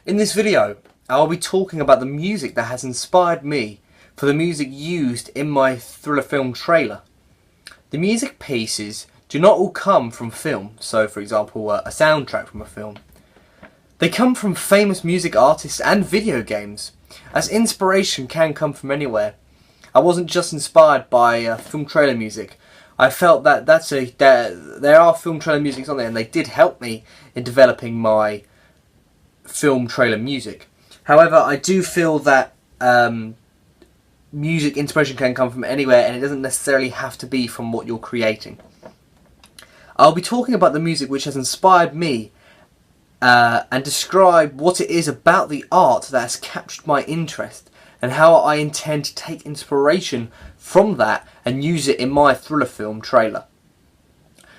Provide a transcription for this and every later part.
In this video, I'll be talking about the music that has inspired me for the music used in my thriller film trailer. The music pieces do not all come from film, so for example a soundtrack from a film. They come from famous music artists and video games, as inspiration can come from anywhere. I wasn't just inspired by film trailer music. I felt that there are film trailer musics on there, and they did help me in developing my film trailer music. However, I do feel that music inspiration can come from anywhere, and it doesn't necessarily have to be from what you're creating. I'll be talking about the music which has inspired me and describe what it is about the art that has captured my interest, and how I intend to take inspiration from that and use it in my thriller film trailer.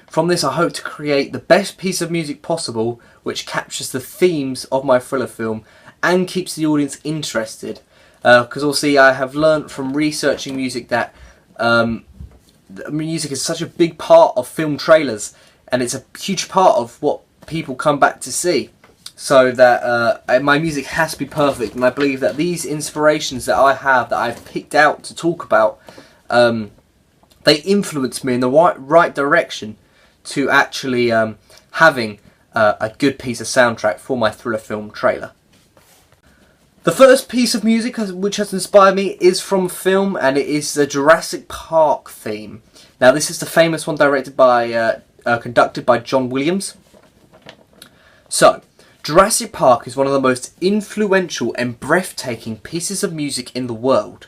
From this, I hope to create the best piece of music possible which captures the themes of my thriller film and keeps the audience interested. Because obviously I have learnt from researching music that music is such a big part of film trailers, and it's a huge part of what people come back to see. So that my music has to be perfect, and I believe that these inspirations that I have, that I've picked out to talk about, they influence me in the right direction to actually having a good piece of soundtrack for my thriller film trailer. The first piece of music which has inspired me is from film, and it is the Jurassic Park theme. Now, this is the famous one conducted by John Williams. So, Jurassic Park is one of the most influential and breathtaking pieces of music in the world.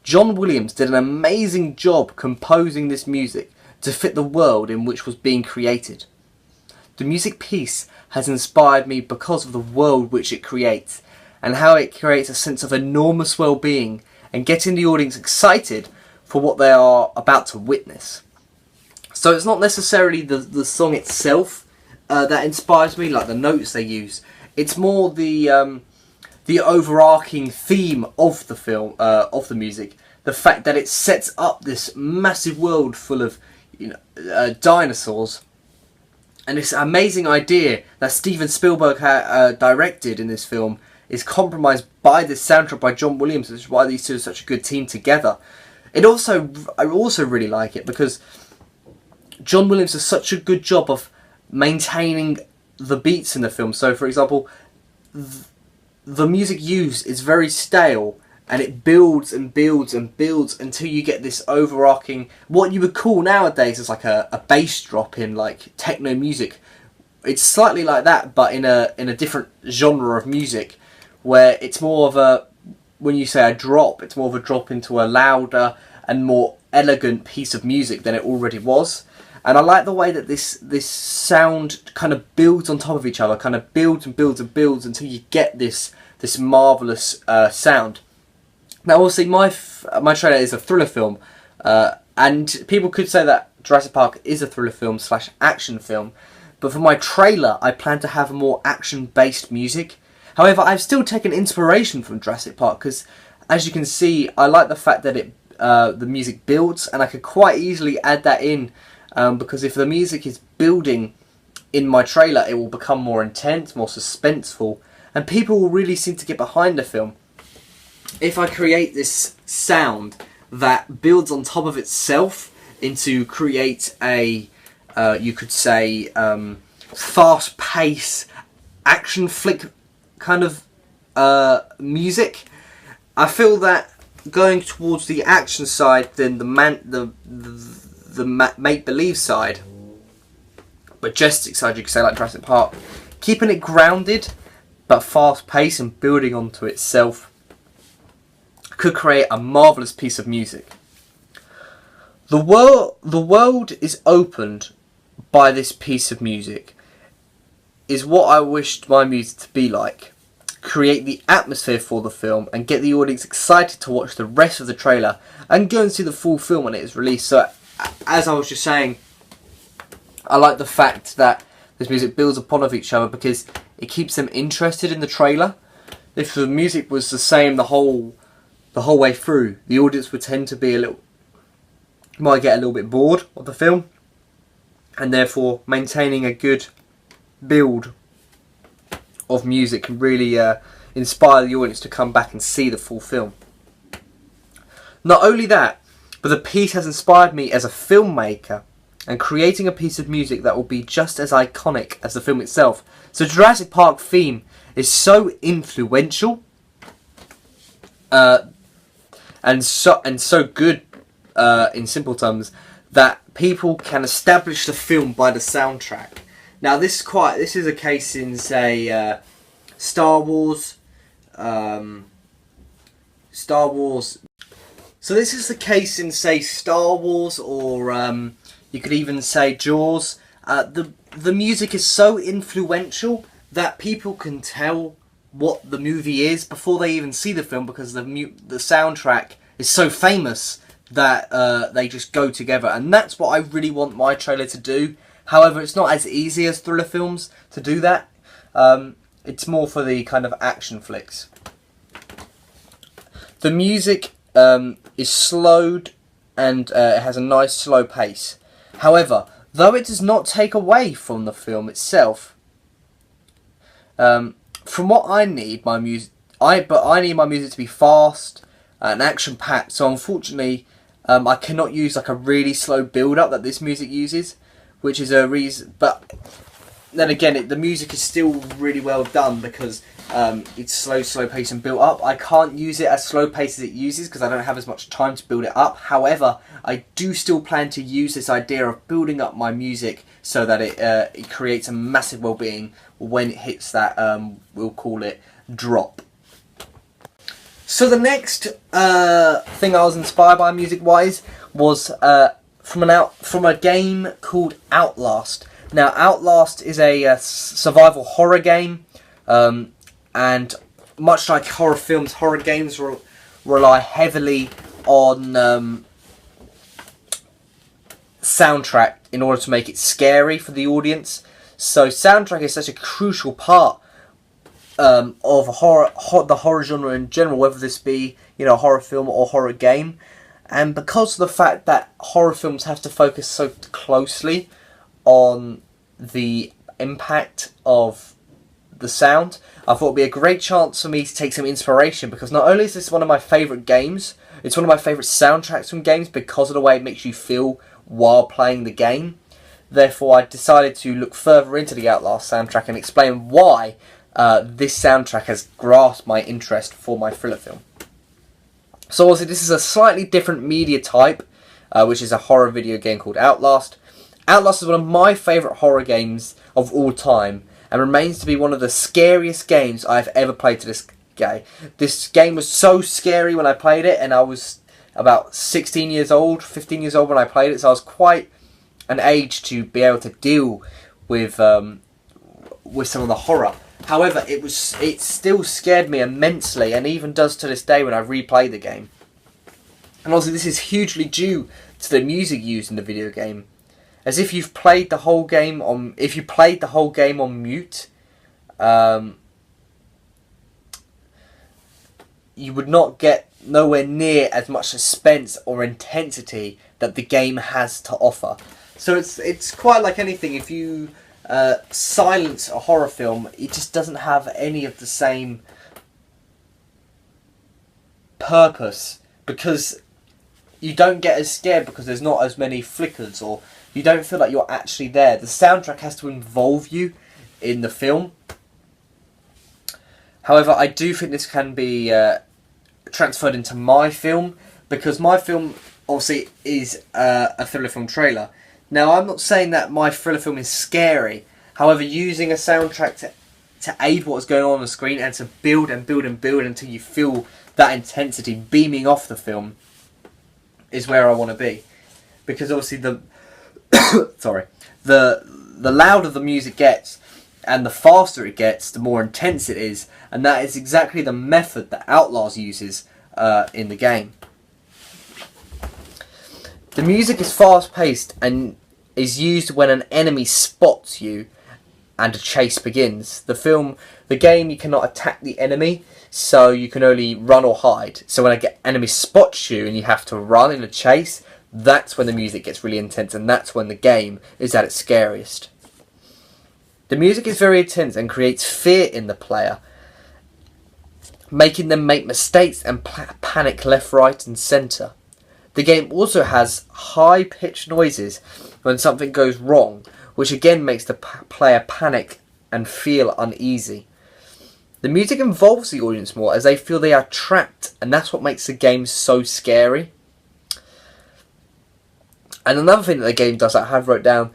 John Williams did an amazing job composing this music to fit the world in which was being created. The music piece has inspired me because of the world which it creates, and how it creates a sense of enormous well-being and getting the audience excited for what they are about to witness. So it's not necessarily the song itself that inspires me, like the notes they use. It's more the overarching theme of the film, of the music. The fact that it sets up this massive world full of dinosaurs, and this amazing idea that Steven Spielberg directed in this film is compromised by this soundtrack by John Williams, which is why these two are such a good team together. I also really like it because John Williams does such a good job of maintaining the beats in the film. So, for example, the music used is very stale, and it builds and builds and builds until you get this overarching, what you would call nowadays as like a bass drop in like techno music. It's slightly like that, but in a different genre of music, where it's more of a, when you say a drop, it's more of a drop into a louder and more elegant piece of music than it already was. And I like the way that this sound kind of builds on top of each other, kind of builds and builds and builds until you get this marvellous sound. Now, obviously, my trailer is a thriller film, and people could say that Jurassic Park is a thriller film / action film, but for my trailer, I plan to have a more action-based music. However, I've still taken inspiration from Jurassic Park because, as you can see, I like the fact that the music builds, and I could quite easily add that in. Because if the music is building in my trailer, it will become more intense, more suspenseful, and people will really seem to get behind the film. If I create this sound that builds on top of itself into create a, you could say, fast-paced action flick kind of music, I feel that going towards the action side, then the make-believe side, majestic side, you could say, like Jurassic Park, keeping it grounded but fast-paced and building onto itself, could create a marvellous piece of music. The world is opened by this piece of music, is what I wished my music to be like. Create the atmosphere for the film and get the audience excited to watch the rest of the trailer and go and see the full film when it is released. So, as I was just saying, I like the fact that this music builds upon of each other because it keeps them interested in the trailer. If the music was the same the whole way through, the audience would tend to might get a little bit bored of the film, and therefore maintaining a good build of music can really inspire the audience to come back and see the full film. Not only that, but the piece has inspired me as a filmmaker and creating a piece of music that will be just as iconic as the film itself. So Jurassic Park theme is so influential and so good in simple terms that people can establish the film by the soundtrack. Now this is a case in, say, Star Wars. So this is the case in, say, Star Wars, or you could even say Jaws. The music is so influential that people can tell what the movie is before they even see the film, because the soundtrack is so famous that they just go together. And that's what I really want my trailer to do. However, it's not as easy as thriller films to do that. It's more for the kind of action flicks. The music is slowed and it has a nice slow pace. However, though it does not take away from the film itself, from what I need my music, I need my music to be fast and action packed. So unfortunately, I cannot use like a really slow build up that this music uses, which is a reason. But then again, the music is still really well done because it's slow pace and built up. I can't use it as slow pace as it uses because I don't have as much time to build it up. However, I do still plan to use this idea of building up my music so that it creates a massive well-being when it hits that, we'll call it, drop. So the next thing I was inspired by music-wise was from a game called Outlast. Now, Outlast is a survival horror game, and much like horror films, horror games rely heavily on soundtrack in order to make it scary for the audience. So soundtrack is such a crucial part of the horror genre in general, whether this be, you know, a horror film or horror game. And because of the fact that horror films have to focus so closely on the impact of the sound, I thought it would be a great chance for me to take some inspiration, because not only is this one of my favourite games, it's one of my favourite soundtracks from games because of the way it makes you feel while playing the game. Therefore, I decided to look further into the Outlast soundtrack and explain why this soundtrack has grasped my interest for my thriller film. So obviously this is a slightly different media type, which is a horror video game called Outlast. Outlast is one of my favourite horror games of all time, and remains to be one of the scariest games I've ever played to this day. This game was so scary when I played it, and I was about 16 years old, 15 years old when I played it, so I was quite an age to be able to deal with some of the horror. However, it still scared me immensely, and even does to this day when I replay the game. And also, this is hugely due to the music used in the video game. As if you've played the whole game on, mute, you would not get nowhere near as much suspense or intensity that the game has to offer. So it's quite like anything. If you silence a horror film, it just doesn't have any of the same purpose, because you don't get as scared because there's not as many flickers, or you don't feel like you're actually there. The soundtrack has to involve you in the film. However, I do think this can be transferred into my film, because my film obviously is a thriller film trailer. Now, I'm not saying that my thriller film is scary. However, using a soundtrack to aid what's going on the screen and to build and build and build until you feel that intensity beaming off the film is where I want to be. Because obviously the louder the music gets and the faster it gets, the more intense it is, and that is exactly the method that Outlast uses in the game. The music is fast-paced and is used when an enemy spots you and a chase begins. The game, you cannot attack the enemy, so you can only run or hide. So when an enemy spots you and you have to run in a chase, that's when the music gets really intense, and that's when the game is at its scariest. The music is very intense and creates fear in the player, making them make mistakes and panic left, right and centre. The game also has high-pitched noises when something goes wrong, which again makes the player panic and feel uneasy. The music involves the audience more as they feel they are trapped, and that's what makes the game so scary. And another thing that the game does that I haven't wrote down,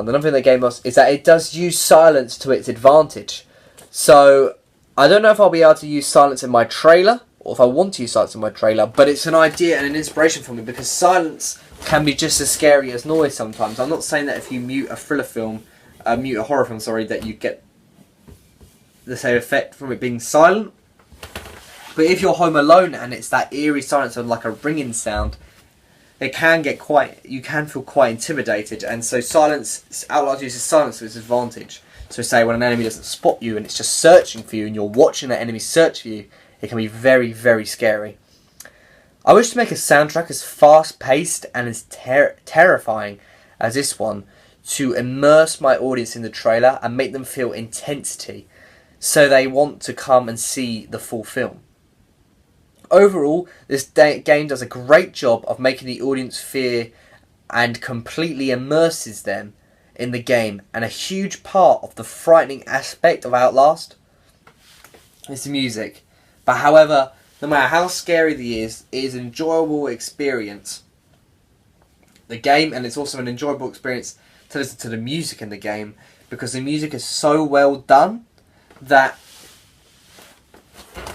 another thing the game does is that it does use silence to its advantage. So, I don't know if I'll be able to use silence in my trailer, or if I want to use silence in my trailer, but it's an idea and an inspiration for me, because silence can be just as scary as noise sometimes. I'm not saying that if you mute a horror film, that you get the same effect from it being silent. But if you're home alone and it's that eerie silence of like a ringing sound, you can feel quite intimidated, and so Outlast uses silence to its advantage. So say when an enemy doesn't spot you and it's just searching for you and you're watching that enemy search for you, it can be very, very scary. I wish to make a soundtrack as fast-paced and as terrifying as this one, to immerse my audience in the trailer and make them feel intensity, so they want to come and see the full film. Overall, this game does a great job of making the audience fear and completely immerses them in the game, and a huge part of the frightening aspect of Outlast is the music. But however, no matter how scary it is an enjoyable experience. The game, and it's also an enjoyable experience to listen to the music in the game, because the music is so well done that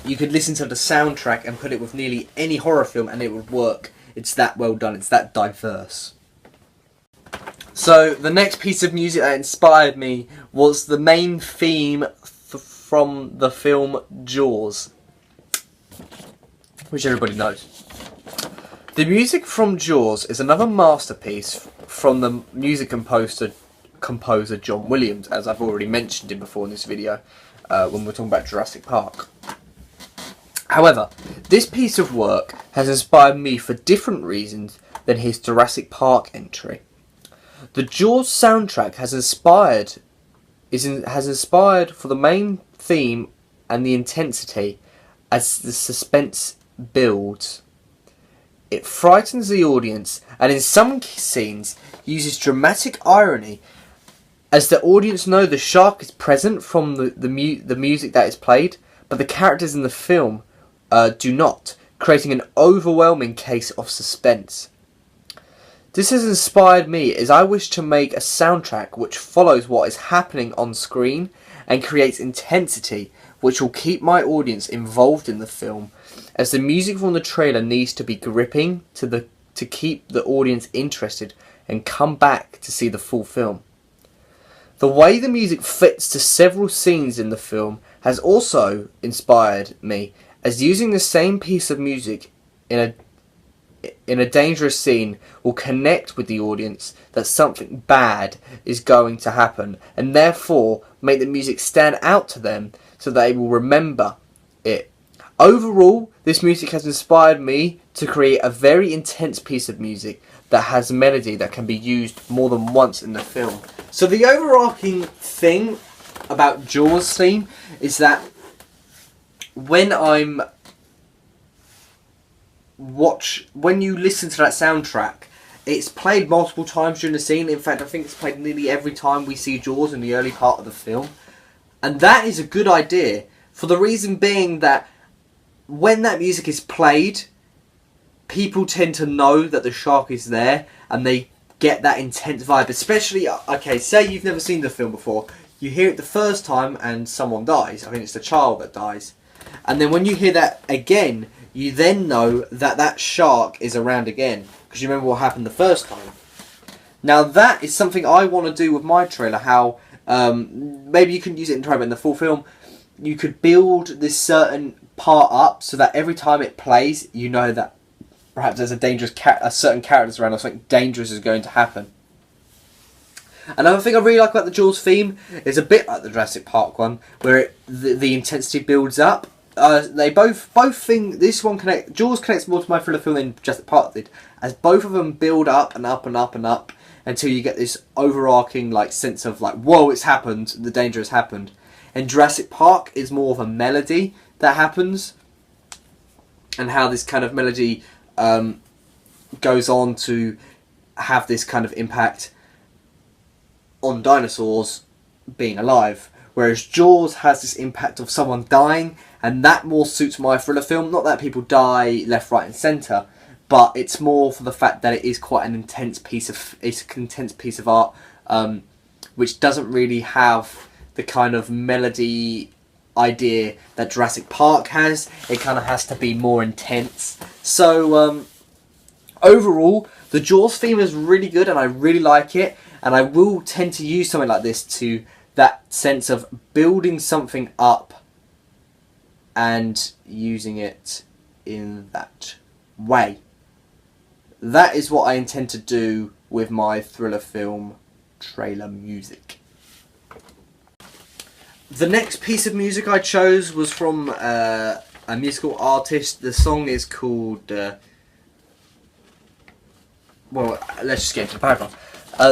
you could listen to the soundtrack and put it with nearly any horror film and it would work. It's that well done, it's that diverse. So the next piece of music that inspired me was the main theme from the film Jaws, which everybody knows. The music from Jaws is another masterpiece from the music composer John Williams, as I've already mentioned him before in this video, when we're talking about Jurassic Park. However, this piece of work has inspired me for different reasons than his Jurassic Park entry. The Jaws soundtrack has inspired for the main theme and the intensity as the suspense builds. It frightens the audience, and in some scenes uses dramatic irony, as the audience know the shark is present from the music that is played, but the characters in the film do not, creating an overwhelming case of suspense. This has inspired me as I wish to make a soundtrack which follows what is happening on screen and creates intensity which will keep my audience involved in the film, as the music from the trailer needs to be gripping to keep the audience interested and come back to see the full film. The way the music fits to several scenes in the film has also inspired me, as using the same piece of music in a dangerous scene will connect with the audience that something bad is going to happen, and therefore make the music stand out to them so they will remember it. Overall, this music has inspired me to create a very intense piece of music that has melody that can be used more than once in the film. So the overarching thing about Jaws' theme is that when you listen to that soundtrack, it's played multiple times during the scene. In fact, I think it's played nearly every time we see Jaws in the early part of the film. And that is a good idea, for the reason being that when that music is played, people tend to know that the shark is there, and they get that intense vibe. Especially, okay, say you've never seen the film before, you hear it the first time and someone dies. I think it's the child that dies. And then when you hear that again, you then know that that shark is around again, because you remember what happened the first time. Now that is something I want to do with my trailer, how maybe you can use it in trailer, but in the full film you could build this certain part up so that every time it plays you know that perhaps there's a certain characters around or something dangerous is going to happen. Another thing I really like about the Jaws theme is a bit like the Jurassic Park one, where the intensity builds up. They both think this one Jaws connects more to my thriller film than Jurassic Park did, as both of them build up and up and up and up, until you get this overarching like sense of like, whoa, it's happened, the danger has happened. And Jurassic Park is more of a melody that happens, and how this kind of melody goes on to have this kind of impact on dinosaurs being alive. Whereas Jaws has this impact of someone dying, and that more suits my thriller film. Not that people die left, right, and centre, but it's more for the fact that it is quite an intense piece of art, which doesn't really have the kind of melody idea that Jurassic Park has. It kind of has to be more intense. So overall, the Jaws theme is really good, and I really like it. And I will tend to use something like this to that sense of building something up and using it in that way. That is what I intend to do with my thriller film trailer music. The next piece of music I chose was from a musical artist. The song is called... well, let's just get into the paragraph.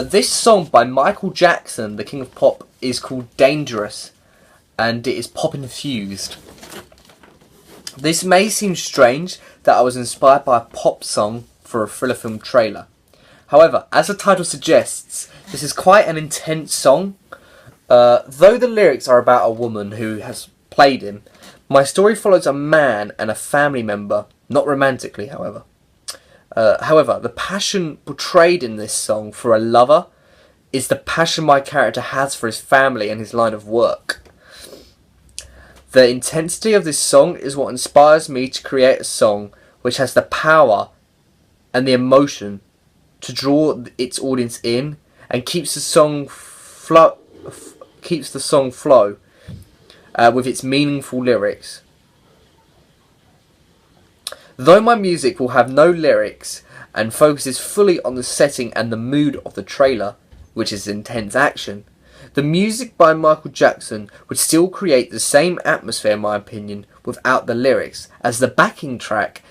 This song by Michael Jackson, the King of Pop, is called Dangerous, and it is pop infused. This may seem strange that I was inspired by a pop song for a thriller film trailer. However, as the title suggests, this is quite an intense song. Though the lyrics are about a woman who has played him, my story follows a man and a family member, not romantically, however. However, the passion portrayed in this song for a lover is the passion my character has for his family and his line of work. The intensity of this song is what inspires me to create a song which has the power and the emotion to draw its audience in and keeps the song flow with its meaningful lyrics. Though my music will have no lyrics and focuses fully on the setting and the mood of the trailer, which is intense action, the music by Michael Jackson would still create the same atmosphere, in my opinion, without the lyrics, as the backing track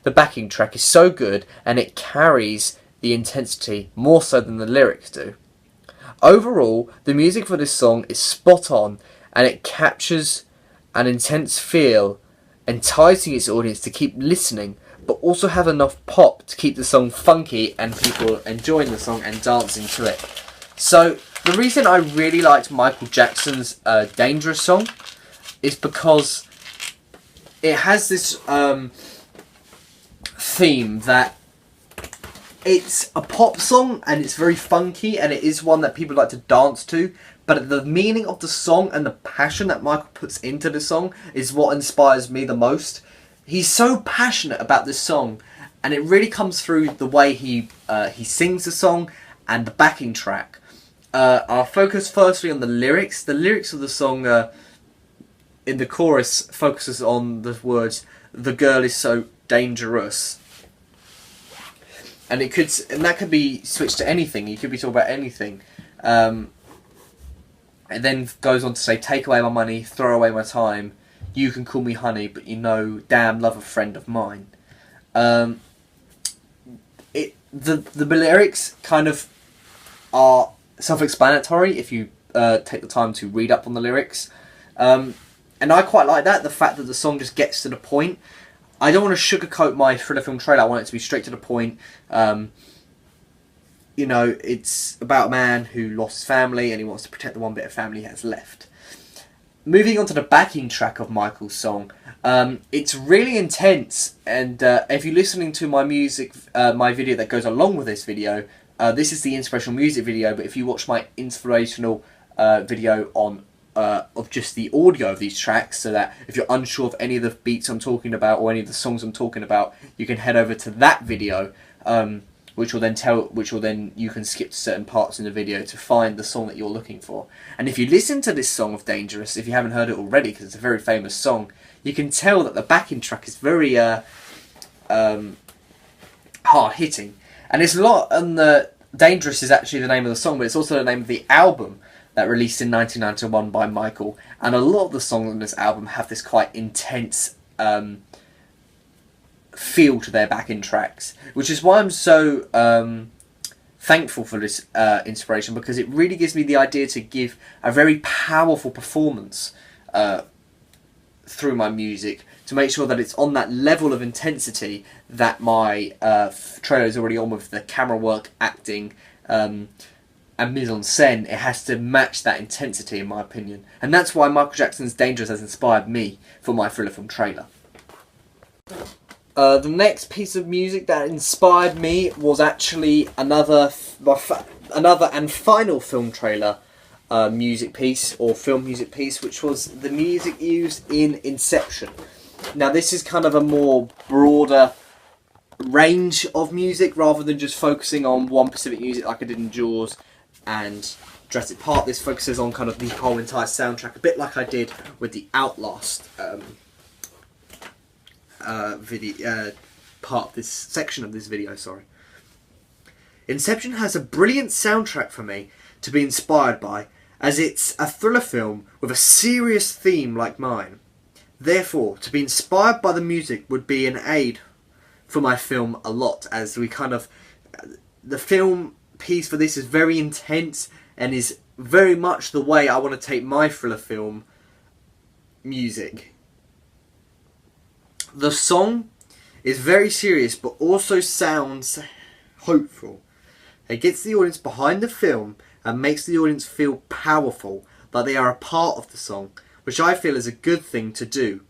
the backing track is so good and it carries the intensity more so than the lyrics do. Overall, the music for this song is spot on, and it captures an intense feel, enticing its audience to keep listening, but also have enough pop to keep the song funky and people enjoying the song and dancing to it. So the reason I really liked Michael Jackson's Dangerous song is because it has this theme that it's a pop song and it's very funky, and it is one that people like to dance to, but the meaning of the song and the passion that Michael puts into the song is what inspires me the most. He's so passionate about this song, and it really comes through the way he sings the song and the backing track. I'll focus firstly on the lyrics. The lyrics of the song in the chorus focuses on the words, "The girl is so dangerous." And that could be switched to anything. You could be talking about anything. It then goes on to say, "Take away my money, throw away my time. You can call me honey, but you know, damn, love a friend of mine." The lyrics kind of are self-explanatory if you take the time to read up on the lyrics. And I quite like that, the fact that the song just gets to the point. I don't want to sugarcoat my thriller film trailer. I want it to be straight to the point. You know, it's about a man who lost his family and he wants to protect the one bit of family he has left. Moving on to the backing track of Michael's song, it's really intense, and if you're listening to my music, my video that goes along with this video, this is the inspirational music video, but if you watch my inspirational video on of just the audio of these tracks, so that if you're unsure of any of the beats I'm talking about or any of the songs I'm talking about, you can head over to that video, which will then you can skip to certain parts in the video to find the song that you're looking for. And if you listen to this song of Dangerous, if you haven't heard it already, because it's a very famous song, you can tell that the backing track is very hard hitting, and it's a lot. And the Dangerous is actually the name of the song, but it's also the name of the album that released in 1991 by Michael. And a lot of the songs on this album have this quite intense feel to their backing tracks, which is why I'm so thankful for this inspiration, because it really gives me the idea to give a very powerful performance through my music, to make sure that it's on that level of intensity that my trailer is already on, with the camera work, acting, and mise-en-scène. It has to match that intensity, in my opinion. And that's why Michael Jackson's Dangerous has inspired me for my thriller film trailer. The next piece of music that inspired me was actually another and final film trailer music piece, or film music piece, which was the music used in Inception. Now this is kind of a more broader range of music, rather than just focusing on one specific music like I did in Jaws and Jurassic Park. This focuses on kind of the whole entire soundtrack, a bit like I did with the Outlast video, part of this section of this video, sorry. Inception has a brilliant soundtrack for me to be inspired by, as it's a thriller film with a serious theme like mine. Therefore, to be inspired by the music would be an aid for my film a lot, as we kind of... the film piece for this is very intense and is very much the way I want to take my thriller film music. The song is very serious but also sounds hopeful. It gets the audience behind the film and makes the audience feel powerful, like they are a part of the song, which I feel is a good thing to do,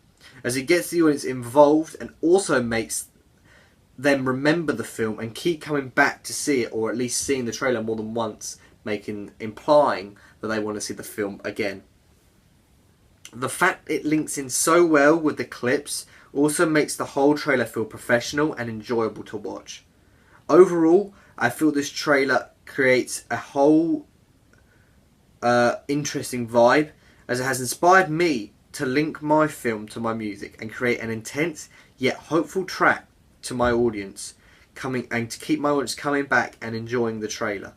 as it gets the audience involved and also makes them remember the film and keep coming back to see it, or at least seeing the trailer more than once, implying that they want to see the film again. The fact it links in so well with the clips also makes the whole trailer feel professional and enjoyable to watch. Overall, I feel this trailer creates a whole interesting vibe, as it has inspired me to link my film to my music and create an intense yet hopeful track to my audience, and to keep my audience coming back and enjoying the trailer.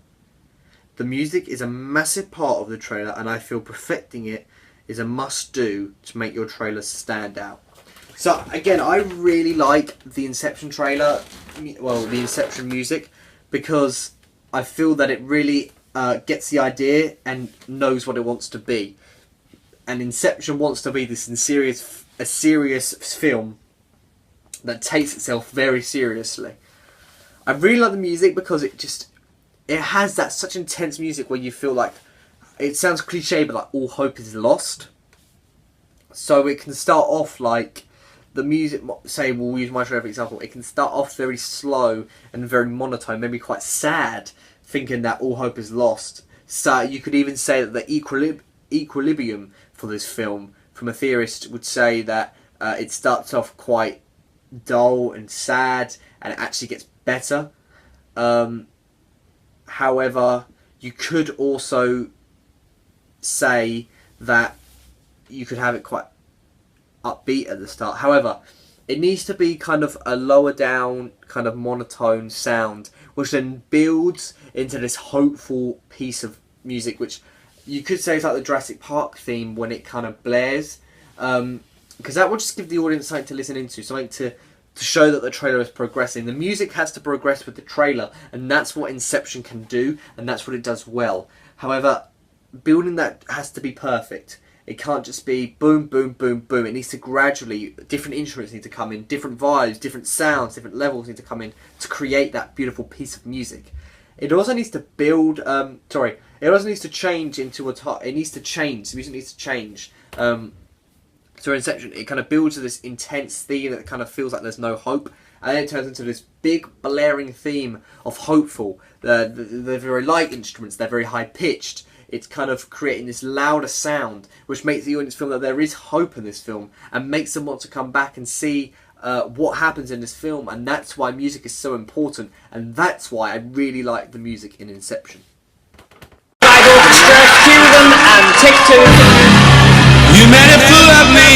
The music is a massive part of the trailer, and I feel perfecting it is a must-do to make your trailer stand out. So again, I really like the Inception trailer, well, the Inception music, because I feel that it really gets the idea and knows what it wants to be. And Inception wants to be this a serious film that takes itself very seriously. I really like the music because it has that such intense music where you feel like, it sounds cliche, but like all hope is lost. So it can start off like the music, say we'll use my trailer for example, it can start off very slow and very monotone, maybe quite sad, thinking that all hope is lost. So you could even say that the equilibrium for this film, from a theorist, would say that it starts off quite dull and sad, and it actually gets better. However, you could also say that you could have it quite upbeat at the start. However, it needs to be kind of a lower down, kind of monotone sound, which then builds into this hopeful piece of music, which you could say is like the Jurassic Park theme when it kind of blares, because that will just give the audience something to listen into, something to show that the trailer is progressing. The music has to progress with the trailer, and that's what Inception can do, and that's what it does well. However, building that has to be perfect. It can't just be boom, boom, boom, boom. It needs to gradually, different instruments need to come in, different vibes, different sounds, different levels need to come in to create that beautiful piece of music. It also needs to build, it also needs to change into the music needs to change. So Inception, it kind of builds to this intense theme that kind of feels like there's no hope, and then it turns into this big blaring theme of hopeful. They're very light instruments, they're very high pitched. It's kind of creating this louder sound, which makes the audience feel that there is hope in this film, and makes them want to come back and see what happens in this film. And that's why music is so important, and that's why I really like the music in Inception. Cue them and take two. You made a fool of me,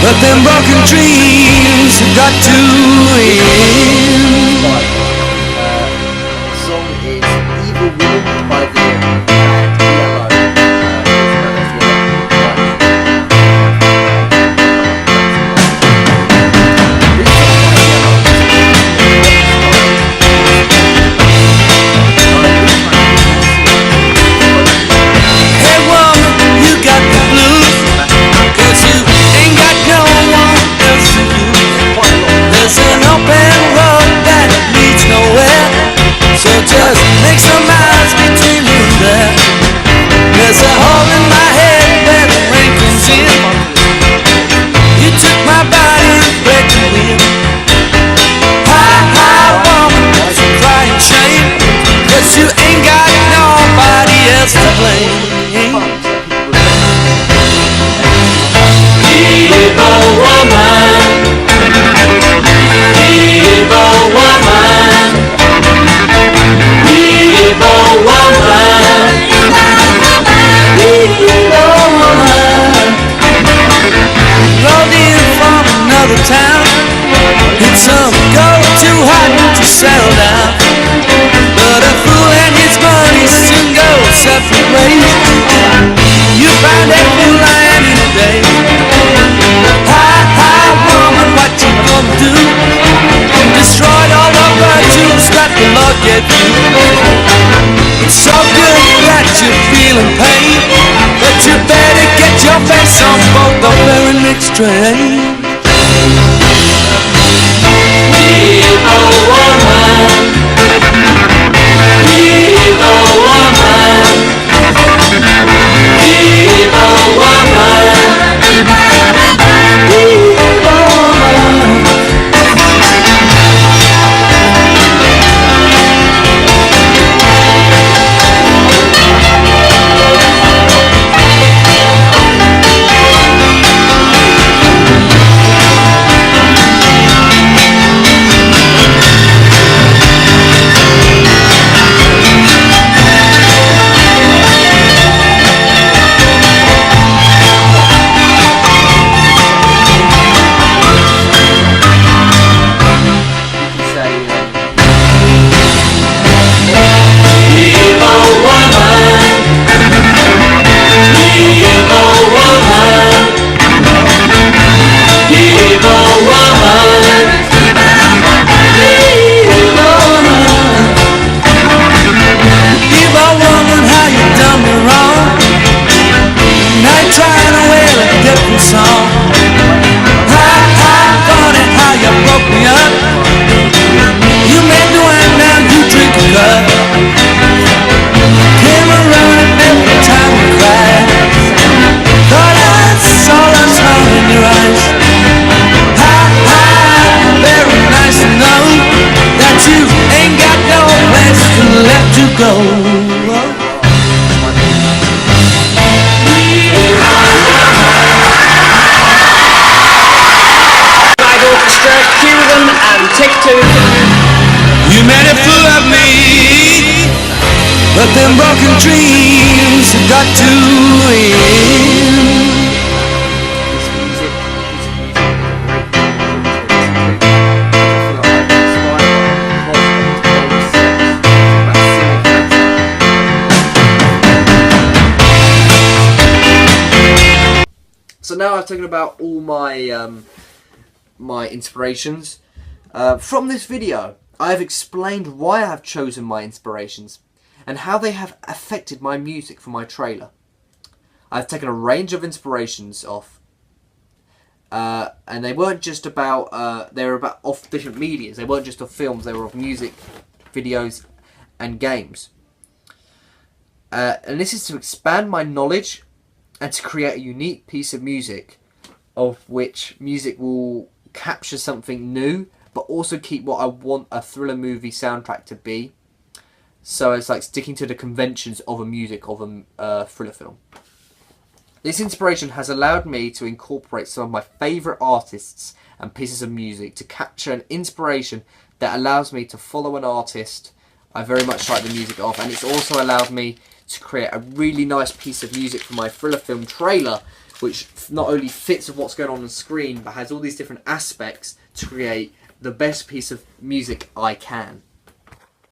but them broken dreams have got to end. The song is Evil Woman by the band Yellow. with you. It's so good that you're feeling pain, but you better get your face on board the very next train. Evil woman, evil woman, evil woman, evil woman. You made a fool of me, but them broken dreams have got to end. So now I've taken about all my my inspirations. From this video, I have explained why I have chosen my inspirations and how they have affected my music for my trailer. I've taken a range of inspirations off, and they weren't just about, they were about off different medias. They weren't just of films, they were of music, videos and games. And this is to expand my knowledge and to create a unique piece of music, of which music will capture something new, but also keep what I want a thriller movie soundtrack to be. So it's like sticking to the conventions of a music of a thriller film. This inspiration has allowed me to incorporate some of my favourite artists and pieces of music to capture an inspiration that allows me to follow an artist I very much like the music of, and it's also allowed me to create a really nice piece of music for my thriller film trailer, which not only fits with what's going on the screen, but has all these different aspects to create the best piece of music I can.